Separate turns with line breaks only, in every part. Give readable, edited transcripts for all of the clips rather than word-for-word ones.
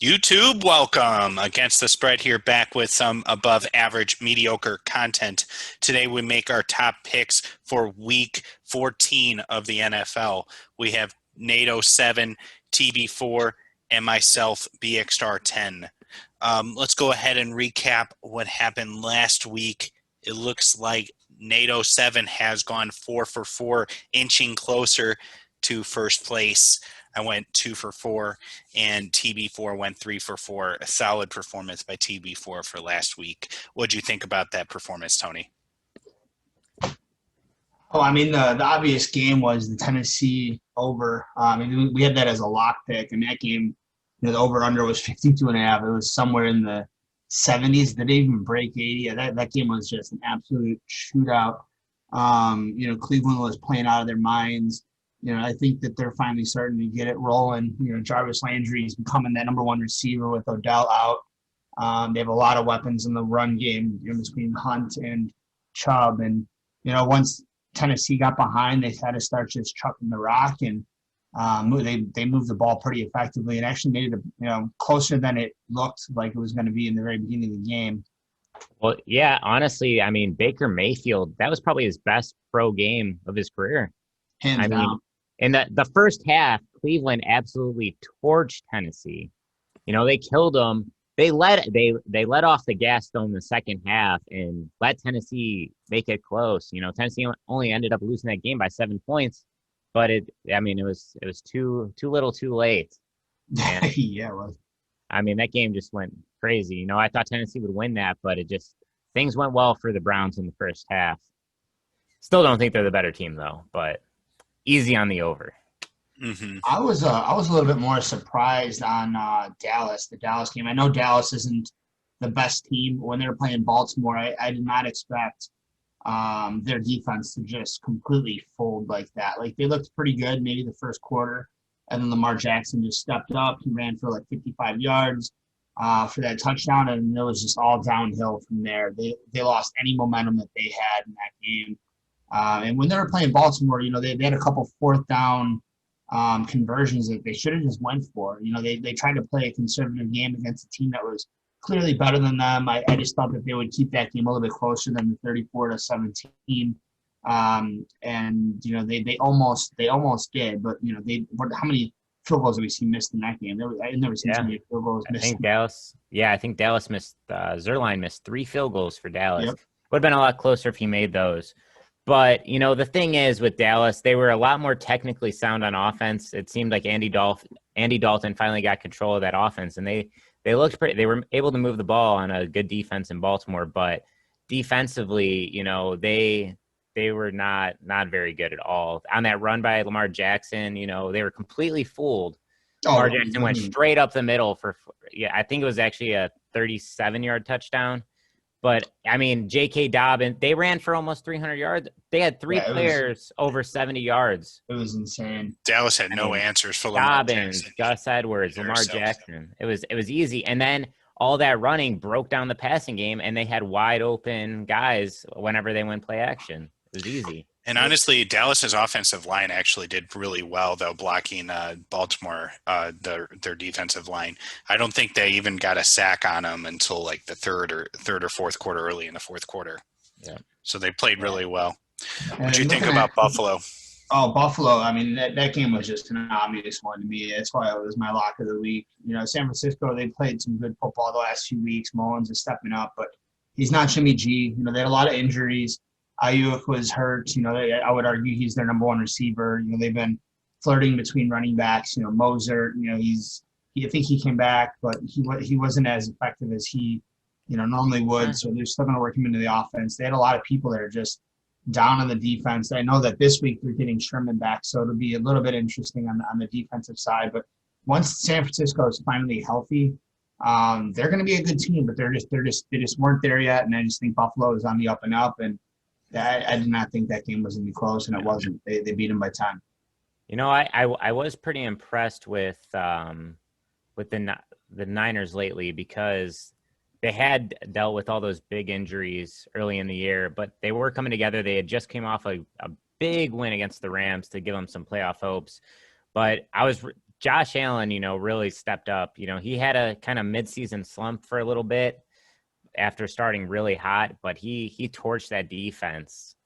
YouTube, welcome. Against the Spread here, back with some above average, mediocre content. Today we make our top picks for week 14 of the NFL. We have NATO 7, TB4, and myself, BXstar 10. Let's go ahead and recap what happened last week. It looks like NATO 7 has gone 4 for 4, inching closer to first place. I went 2 for 4, and TB4 went 3 for 4. A solid performance by TB4 for last week. What did you think about that performance, Tony?
Oh, I mean, the obvious game was the Tennessee over. We had that as a lock pick, and that game, the over under was 52 and a half. It was somewhere in the 70s. Did they even break 80? Yeah, that game was just an absolute shootout. Cleveland was playing out of their minds. I think that they're finally starting to get it rolling. Jarvis Landry is becoming that number one receiver with Odell out. They have a lot of weapons in the run game, between Hunt and Chubb. And, once Tennessee got behind, they had to start just chucking the rock, and they moved the ball pretty effectively and actually made it closer than it looked like it was going to be in the very beginning of the game.
Well, yeah, honestly, I mean, Baker Mayfield, that was probably his best pro game of his career.
Hands
I
down.
mean, in the first half, Cleveland absolutely torched Tennessee. They killed them. They let off the gas though in the second half and let Tennessee make it close. Tennessee only ended up losing that game by 7 points, but it was too little, too late. And
Yeah, it was.
I mean, that game just went crazy. I thought Tennessee would win that, but things went well for the Browns in the first half. Still don't think they're the better team though, but easy on the over.
Mm-hmm.
I was a little bit more surprised on Dallas, the Dallas game. I know Dallas isn't the best team. When they were playing Baltimore, I did not expect their defense to just completely fold like that. Like, they looked pretty good maybe the first quarter, and then Lamar Jackson just stepped up. He ran for like 55 yards for that touchdown, and it was just all downhill from there. They lost any momentum that they had in that game. And when they were playing Baltimore, they had a couple fourth down conversions that they should have just went for. They tried to play a conservative game against a team that was clearly better than them. I just thought that they would keep that game a little bit closer than the 34-17. They almost did, but how many field goals have we seen missed in that game? I never seen so many field goals missed.
I think Dallas missed. Zerline missed 3 field goals for Dallas.
Yep.
Would have been a lot closer if he made those. But, the thing is with Dallas, they were a lot more technically sound on offense. It seemed like Andy Dalton finally got control of that offense, and they looked pretty. They were able to move the ball on a good defense in Baltimore, but defensively, they were not very good at all. On that run by Lamar Jackson, they were completely fooled. Lamar Jackson went straight up the middle I think it was actually a 37-yard touchdown. But, I mean, J.K. Dobbins, they ran for almost 300 yards. They had 3 players over 70 yards.
It was insane.
Dallas had no answers for Lamar
Dobbins,
Jackson.
Gus Edwards, Lamar Jackson. It was easy. And then all that running broke down the passing game, and they had wide open guys whenever they went play action. It was easy.
And honestly, Dallas's offensive line actually did really well, though, blocking Baltimore, their defensive line. I don't think they even got a sack on them until like the third or fourth quarter, early in the fourth quarter.
Yeah.
So they played really well. What do you think about Buffalo?
Oh, Buffalo. I mean, that game was just an obvious one to me. That's why it was my lock of the week. San Francisco, they played some good football the last few weeks. Mullins is stepping up, but he's not Jimmy G. They had a lot of injuries. Ayuk was hurt. I would argue he's their number one receiver. They've been flirting between running backs. Moser. I think he came back, but he wasn't as effective as he, normally would. So they're still going to work him into the offense. They had a lot of people that are just down on the defense. I know that this week they're getting Sherman back, so it'll be a little bit interesting on the defensive side. But once San Francisco is finally healthy, they're going to be a good team. But they just weren't there yet, and I just think Buffalo is on the up and up. And I did not think that game was going to be close, and it wasn't. They beat them by 10.
I was pretty impressed with the Niners lately because they had dealt with all those big injuries early in the year, but they were coming together. They had just came off a big win against the Rams to give them some playoff hopes. But Josh Allen, really stepped up. He had a kind of midseason slump for a little bit after starting really hot, but he torched that defense.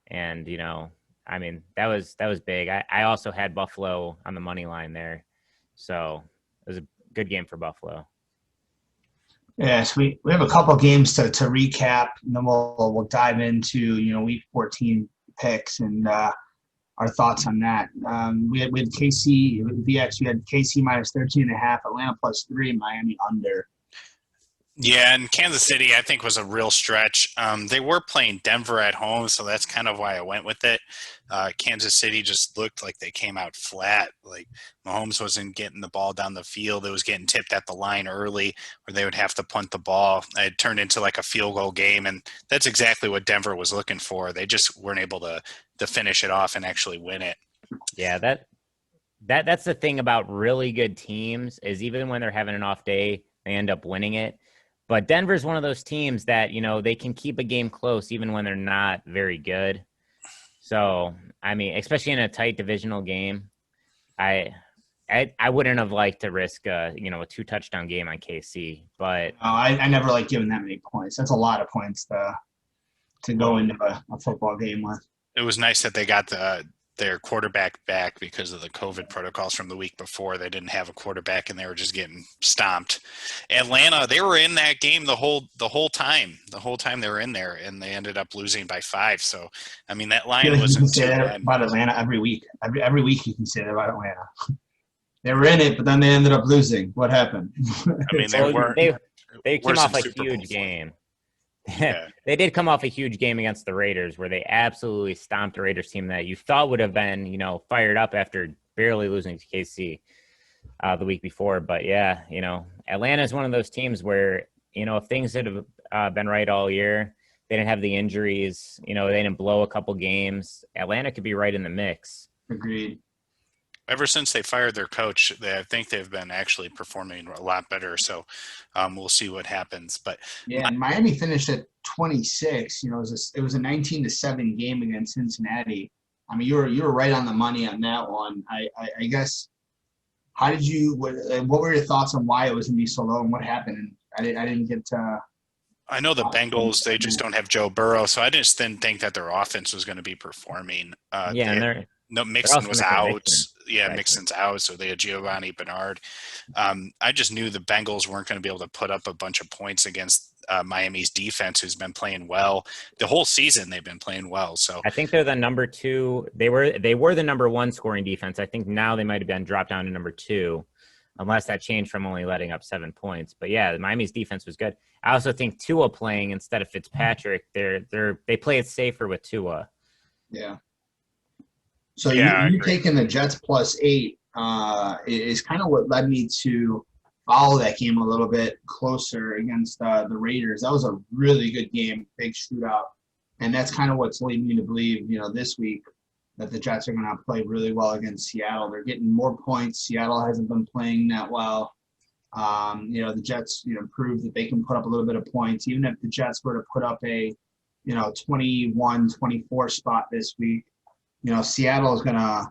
And, that was big. I also had Buffalo on the money line there. So it was a good game for Buffalo.
Yes, we have a couple games to recap, and then we'll dive into week 14 picks and our thoughts on that. We had KC, VX, we had KC minus 13.5, Atlanta plus 3, Miami under.
Yeah, and Kansas City, I think, was a real stretch. They were playing Denver at home, so that's kind of why I went with it. Kansas City just looked like they came out flat. Like Mahomes wasn't getting the ball down the field. It was getting tipped at the line early where they would have to punt the ball. It turned into like a field goal game, and that's exactly what Denver was looking for. They just weren't able to finish it off and actually win it.
Yeah, that's the thing about really good teams is even when they're having an off day, they end up winning it. But Denver's one of those teams that, they can keep a game close even when they're not very good. So, especially in a tight divisional game, I wouldn't have liked to risk a 2-touchdown game on KC. But
I never like giving that many points. That's a lot of points to go into a football game with.
It was nice that they got their quarterback back because of the COVID protocols from the week before. They didn't have a quarterback and they were just getting stomped. Atlanta, they were in that game the whole time. The whole time they were in there, and they ended up losing by 5. So, that line wasn't too bad.
About Atlanta every week. Every week you can say that about Atlanta. They were in it, but then they ended up losing. What happened?
They came off a huge game. Yeah. They did come off a huge game against the Raiders where they absolutely stomped a Raiders team that you thought would have been, fired up after barely losing to KC the week before. But yeah, Atlanta is one of those teams where, if things had been right all year, they didn't have the injuries, they didn't blow a couple games. Atlanta could be right in the mix.
Agreed.
Ever since they fired their coach, I think they've been actually performing a lot better. So we'll see what happens. But
yeah, and Miami finished at 26. It was a 19-7 game against Cincinnati. You were right on the money on that one. I guess. How did you? What were your thoughts on why it was going to be so low and what happened? I didn't get to.
I know the Bengals, they just don't have Joe Burrow, so I just didn't think that their offense was going to be performing. Mixon was out. Yeah, Mixon's out, so they had Giovanni Bernard. I just knew the Bengals weren't going to be able to put up a bunch of points against Miami's defense, who's been playing well. The whole season they've been playing well. So
I think they're the number 2. They were the number 1 scoring defense. I think now they might have been dropped down to number 2, unless that changed from only letting up 7 points. But yeah, Miami's defense was good. I also think Tua playing instead of Fitzpatrick, they play it safer with Tua.
Yeah. So you taking the Jets plus 8 is kind of what led me to follow that game a little bit closer against the Raiders. That was a really good game, big shootout. And that's kind of what's leading me to believe, this week that the Jets are going to play really well against Seattle. They're getting more points. Seattle hasn't been playing that well. The Jets, proved that they can put up a little bit of points. Even if the Jets were to put up a, 21-24 spot this week, Seattle is going to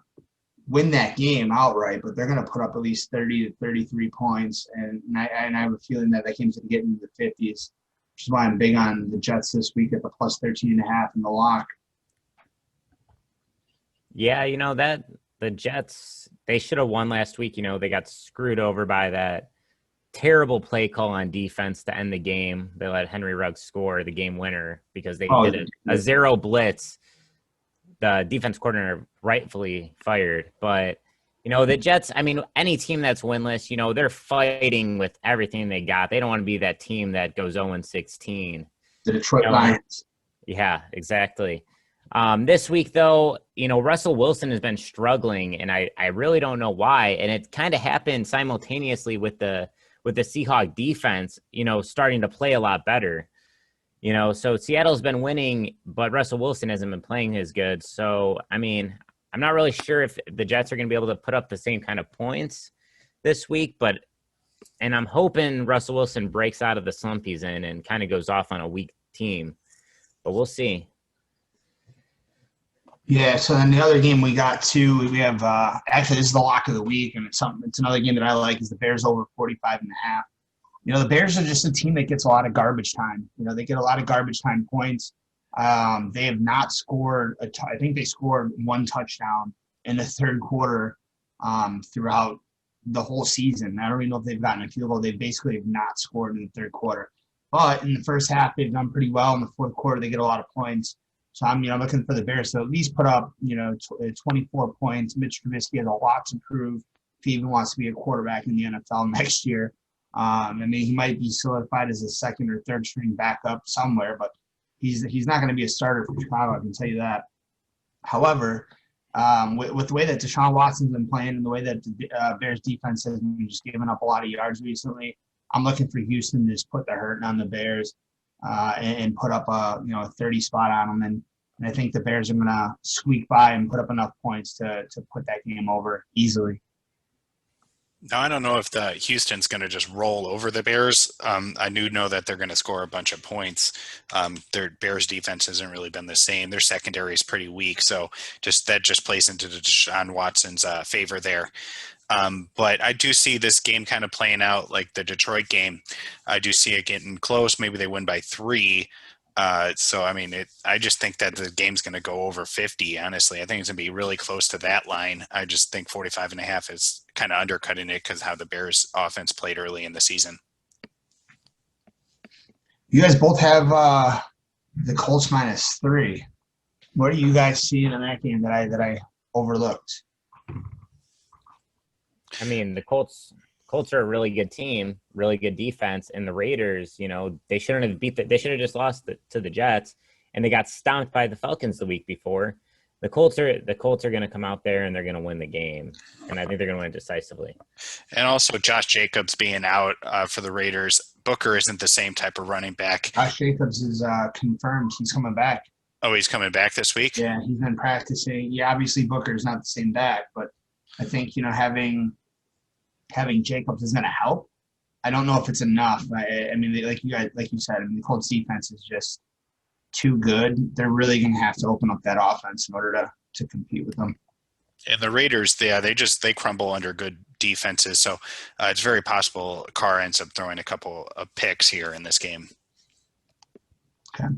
win that game outright, but they're going to put up at least 30 to 33 points. And I have a feeling that game's going to get into the 50s, which is why I'm big on the Jets this week at the plus 13.5 in the lock.
Yeah, that the Jets, they should have won last week. They got screwed over by that terrible play call on defense to end the game. They let Henry Ruggs score the game winner because they did a zero blitz. The defense coordinator rightfully fired. But, the Jets, any team that's winless, they're fighting with everything they got. They don't want to be that team that goes 0-16.
The Detroit Lions.
Yeah, exactly. This week, though, Russell Wilson has been struggling, and I really don't know why. And it kind of happened simultaneously with the Seahawks defense, starting to play a lot better. So Seattle's been winning, but Russell Wilson hasn't been playing as good. So, I'm not really sure if the Jets are going to be able to put up the same kind of points this week, and I'm hoping Russell Wilson breaks out of the slump he's in and kind of goes off on a weak team, but we'll see.
Yeah, so then the other game we got too, we have actually this is the lock of the week, and it's another game that I like is the Bears over 45.5. The Bears are just a team that gets a lot of garbage time. They get a lot of garbage time points. They have not scored I think they scored one touchdown in the third quarter throughout the whole season. I don't even know if they've gotten a field goal. They basically have not scored in the third quarter. But in the first half, they've done pretty well. In the fourth quarter, they get a lot of points. So I'm looking for the Bears to at least put up 24 points. Mitch Trubisky has a lot to prove if he even wants to be a quarterback in the NFL next year. He might be solidified as a second or third string backup somewhere, but he's not going to be a starter for Chicago. I can tell you that. However, with the way that Deshaun Watson's been playing and the way that the Bears defense has been just giving up a lot of yards recently, I'm looking for Houston to just put the hurting on the Bears and put up a 30 spot on them, and I think the Bears are going to squeak by and put up enough points to put that game over easily.
Now, I don't know if the Houston's going to just roll over the Bears. I do know that they're going to score a bunch of points. Their Bears defense hasn't really been the same. Their secondary is pretty weak, so that just plays into the Deshaun Watson's favor there. But I do see this game kind of playing out like the Detroit game. I do see it getting close. Maybe they win by 3. I just think that the game's going to go over 50, honestly. I think it's going to be really close to that line. I just think 45.5 is kind of undercutting it because how the Bears offense played early in the season.
You guys both have the Colts -3. What are you guys seeing in that game that I overlooked?
The Colts are a really good team, really good defense, and the Raiders, they shouldn't have they should have just lost to the Jets, and they got stomped by the Falcons the week before. The Colts are going to come out there and they're going to win the game, and I think they're going to win decisively.
And also Josh Jacobs being out for the Raiders. Booker isn't the same type of running back.
Josh Jacobs is confirmed he's coming back.
Oh, he's coming back this week?
Yeah, he's been practicing. Yeah, obviously Booker's not the same back, but I think having Jacobs is going to help. I don't know if it's enough. Like you said, the Colts defense is just too good. They're really going to have to open up that offense in order to compete with them.
And the Raiders, they crumble under good defenses. So it's very possible Carr ends up throwing a couple of picks here in this game.
Okay.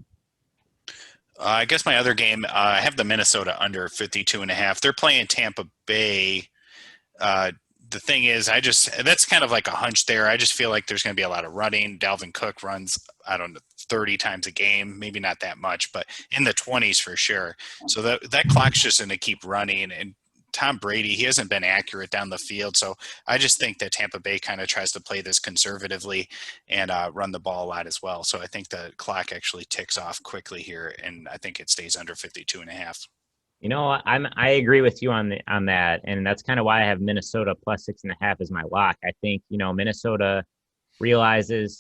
I guess my other game, I have the Minnesota under 52.5. They're playing Tampa Bay. The thing is, that's kind of like a hunch there. I just feel like there's going to be a lot of running. Dalvin Cook runs, 30 times a game, maybe not that much, but in the 20s for sure. So that clock's just going to keep running. And Tom Brady, he hasn't been accurate down the field. So I just think that Tampa Bay kind of tries to play this conservatively and run the ball a lot as well. So I think the clock actually ticks off quickly here, and I think it stays under 52.5.
I agree with you on that, and that's kind of why I have Minnesota +6.5 as my lock. I think Minnesota realizes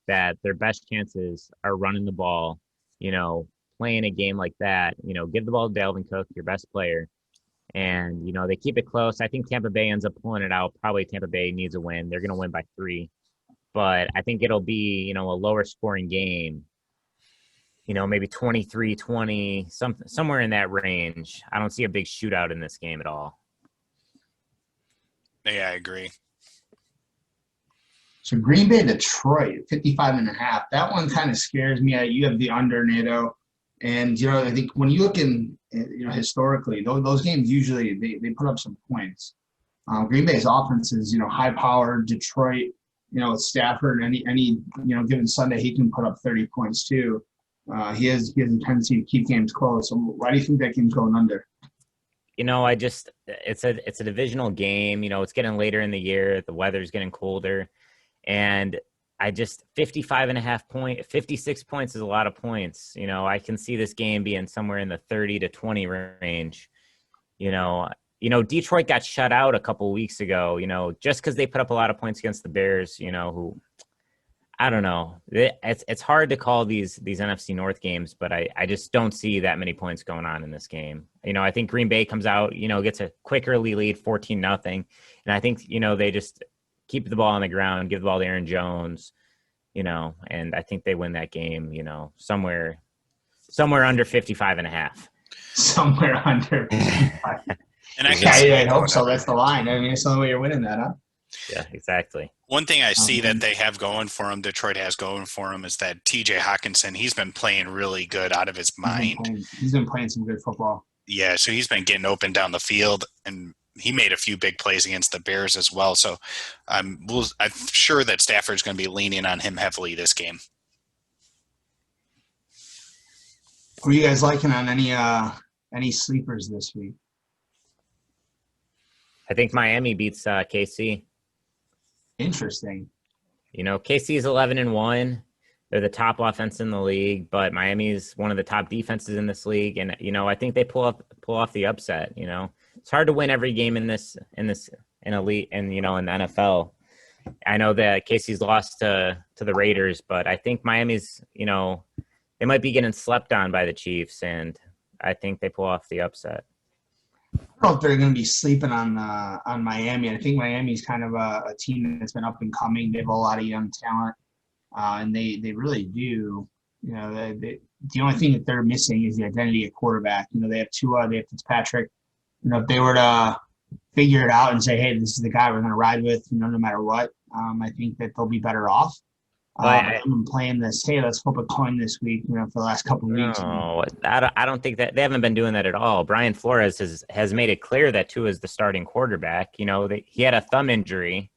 that their best chances are running the ball. Playing a game like that. Give the ball to Dalvin Cook, your best player, and they keep it close. I think Tampa Bay ends up pulling it out. Probably Tampa Bay needs a win. They're going to win by 3, but I think it'll be a lower scoring game. Maybe 23-20, somewhere in that range. I don't see a big shootout in this game at all.
Yeah, I agree.
So Green Bay, Detroit, 55.5. That one kind of scares me. You have the under, Nato. And, I think when you look in, historically, those games usually they put up some points. Green Bay's offense is, high powered. Detroit, with Stafford, any given Sunday, he can put up 30 points too. He has a tendency to keep games close. So why do you think that game's going under?
It's a divisional game. It's getting later in the year. The weather's getting colder. And 56 points is a lot of points. I can see this game being somewhere in the 30 to 20 range. Detroit got shut out a couple weeks ago, just because they put up a lot of points against the Bears, who I don't know. It's hard to call these NFC North games, but I just don't see that many points going on in this game. I think Green Bay comes out, gets a quick early lead, 14-0. And I think, they just keep the ball on the ground, give the ball to Aaron Jones, and I think they win that game, somewhere under 55.5.
somewhere under 55.
And I can
Yeah,
see
I
it
hope
going
so.
under
That's the
50.
line. I mean, it's the only way you're winning that, huh?
Yeah, exactly.
One thing I see that
Um,
they have going for him, Detroit has going for him, is that TJ Hawkinson, he's been playing really good out of his mind.
He's been playing some good football.
Yeah, so he's been getting open down the field, and he made a few big plays against the Bears as well. So I'm sure that Stafford's going to be leaning on him heavily this game.
Who are you guys liking on any sleepers this week?
I think Miami beats KC.
Interesting.
You know, KC is 11-1. They're the top offense in the league, but Miami is one of the top defenses in this league, and you know, I think they pull off the upset. You know, it's hard to win every game in elite and you know in the NFL. I know that KC's lost to the Raiders, but I think Miami's, you know, they might be getting slept on by the Chiefs, and I think they pull off the upset.
I don't know if they're going to be sleeping on Miami. I think Miami's kind of a team that's been up and coming. They have a lot of young talent, and they really do. You know, the only thing that they're missing is the identity at quarterback. You know, they have Tua, they have Fitzpatrick. You know, if they were to figure it out and say, hey, this is the guy we're going to ride with, you know, no matter what, I think that they'll be better off. I've been playing this, hey, let's flip a coin this week, you know, for the last couple of weeks.
No, I don't think that they haven't been doing that at all. Brian Flores has made it clear that Tua is the starting quarterback. You know, he had a thumb injury.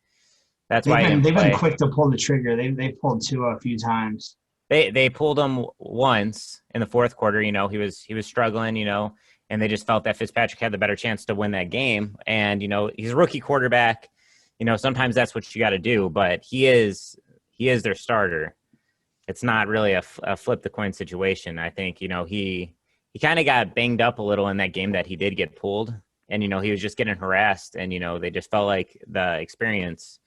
That's why
They've been quick to pull the trigger. They pulled Tua a few times.
They pulled him once in the fourth quarter. You know, he was struggling. You know, and they just felt that Fitzpatrick had the better chance to win that game. And you know, he's a rookie quarterback. You know, sometimes that's what you got to do. But he is their starter. It's not really a flip the coin situation. I think, you know, he kind of got banged up a little in that game that he did get pulled. And, you know, he was just getting harassed. And, you know, they just felt like the experience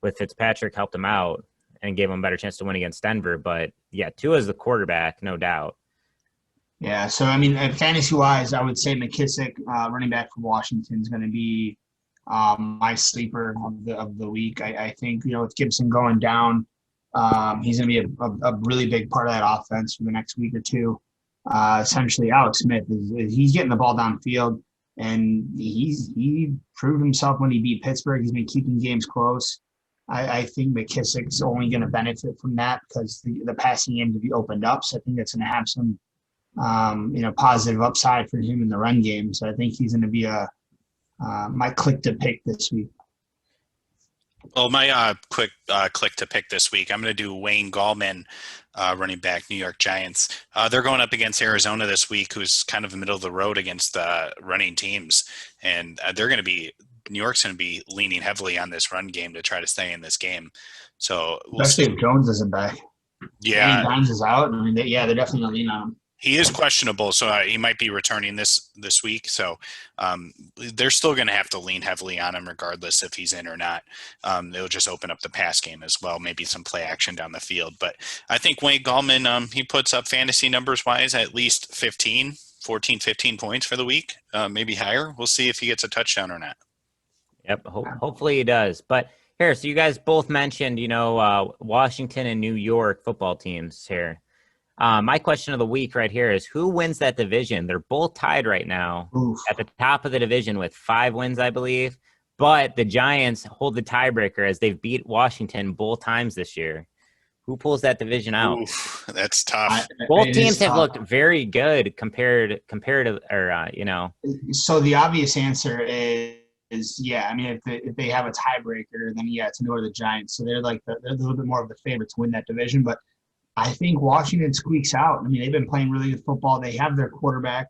with Fitzpatrick helped him out and gave him a better chance to win against Denver. But, yeah, Tua is the quarterback, no doubt.
Yeah, so, I mean, fantasy-wise, I would say McKissick, running back for Washington, is going to be my sleeper of the week. I think, you know, with Gibson going down, he's going to be a really big part of that offense for the next week or two. Essentially, Alex Smith he's getting the ball downfield, and he proved himself when he beat Pittsburgh. He's been keeping games close. I think McKissick's only going to benefit from that because the passing game to be opened up. So I think that's going to have some, you know, positive upside for him in the run game. So I think he's going to be my click to pick this week.
Well, my quick click to pick this week, I'm going to do Wayne Gallman, running back, New York Giants. They're going up against Arizona this week, who's kind of the middle of the road against the running teams. And New York's going to be leaning heavily on this run game to try to stay in this game. So
especially if Jones isn't back.
Yeah.
Danny Dimes is out. I mean, they're definitely going to lean on him.
He is questionable, so he might be returning this week. So they're still going to have to lean heavily on him regardless if he's in or not. They'll just open up the pass game as well, maybe some play action down the field. But I think Wayne Gallman, he puts up fantasy numbers-wise at least 15 points for the week, maybe higher. We'll see if he gets a touchdown or not.
Yep, hopefully he does. But here, so you guys both mentioned, you know, Washington and New York football teams here. My question of the week right here is who wins that division? They're both tied right now at the top of the division with 5 wins, I believe. But the Giants hold the tiebreaker as they've beat Washington both times this year. Who pulls that division out?
Oof, that's tough.
Both teams have looked very good compared to, or you know.
So the obvious answer is yeah. I mean, if they have a tiebreaker, then yeah, it's more the Giants. So they're they're a little bit more of the favorite to win that division, but I think Washington squeaks out. I mean, they've been playing really good football. They have their quarterback.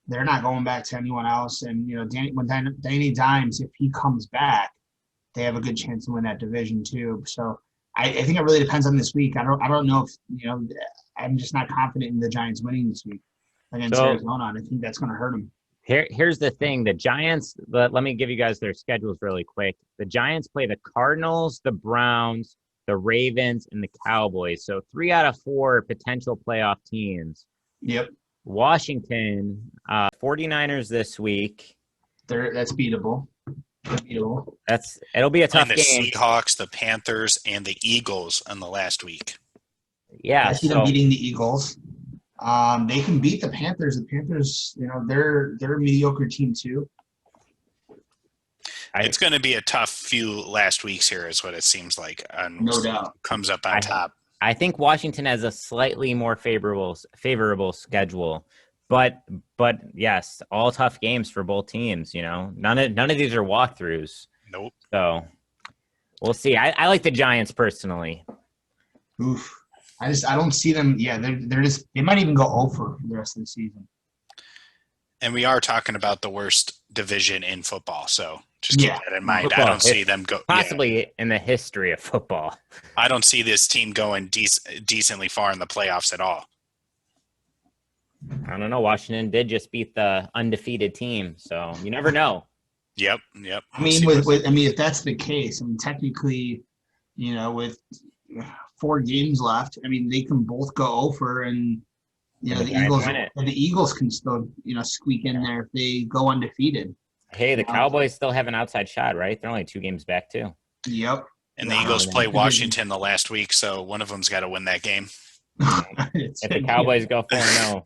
They're not going back to anyone else. And, you know, Danny Dimes, if he comes back, they have a good chance to win that division too. So I think it really depends on this week. I don't know if, you know, I'm just not confident in the Giants winning this week against Arizona. And I think that's going to hurt them.
Here's the thing. The Giants, let me give you guys their schedules really quick. The Giants play the Cardinals, the Browns, the Ravens, and the Cowboys. So 3 out of 4 potential playoff teams.
Yep.
Washington, 49ers this week.
That's beatable.
It'll be a tough
the
game.
Seahawks, the Panthers, and the Eagles in the last week.
Yeah.
I see them beating the Eagles. They can beat the Panthers. The Panthers, they're a mediocre team too.
It's going to be a tough few last weeks here, is what it seems like.
No doubt.
Comes up on top.
I think Washington has a slightly more favorable schedule, but yes, all tough games for both teams. None of these are walkthroughs.
Nope.
So we'll see. I like the Giants personally.
Oof. I don't see them. Yeah, they might even go over for the rest of the season.
And we are talking about the worst division in football, so just keep that in mind.
Football,
I don't see them go
possibly in the history of football.
I don't see this team going decently far in the playoffs at all.
I don't know. Washington did just beat the undefeated team, so you never know.
Yep.
I mean, if that's the case, technically, with 4 games left, they can both go over, and the Eagles can still squeak in there if they go undefeated.
Hey, the Cowboys still have an outside shot, right? They're only 2 games back too.
Yep.
And the Eagles play Washington the last week, so one of them's got to win that game.
If the Cowboys go 4-0.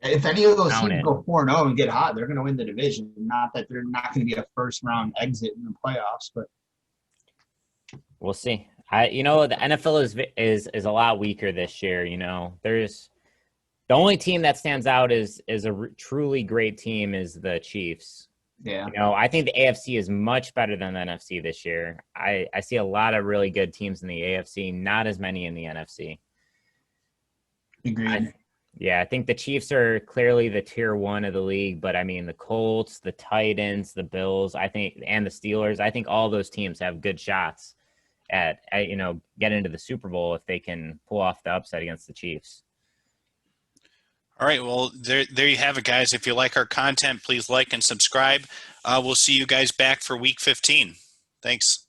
If any of those teams go 4-0 and get hot, they're going to win the division. Not that they're not going to be a first-round exit in the playoffs, but
we'll see. The NFL is a lot weaker this year. There's the only team that stands out is a truly great team is the Chiefs.
Yeah.
I think the AFC is much better than the NFC this year. I see a lot of really good teams in the AFC, not as many in the NFC.
Agreed.
I think the Chiefs are clearly the tier 1 of the league, but the Colts, the Titans, the Bills, and the Steelers, I think all those teams have good shots at get into the Super Bowl if they can pull off the upset against the Chiefs.
All right, well, there you have it, guys. If you like our content, please like and subscribe. We'll see you guys back for Week 15. Thanks.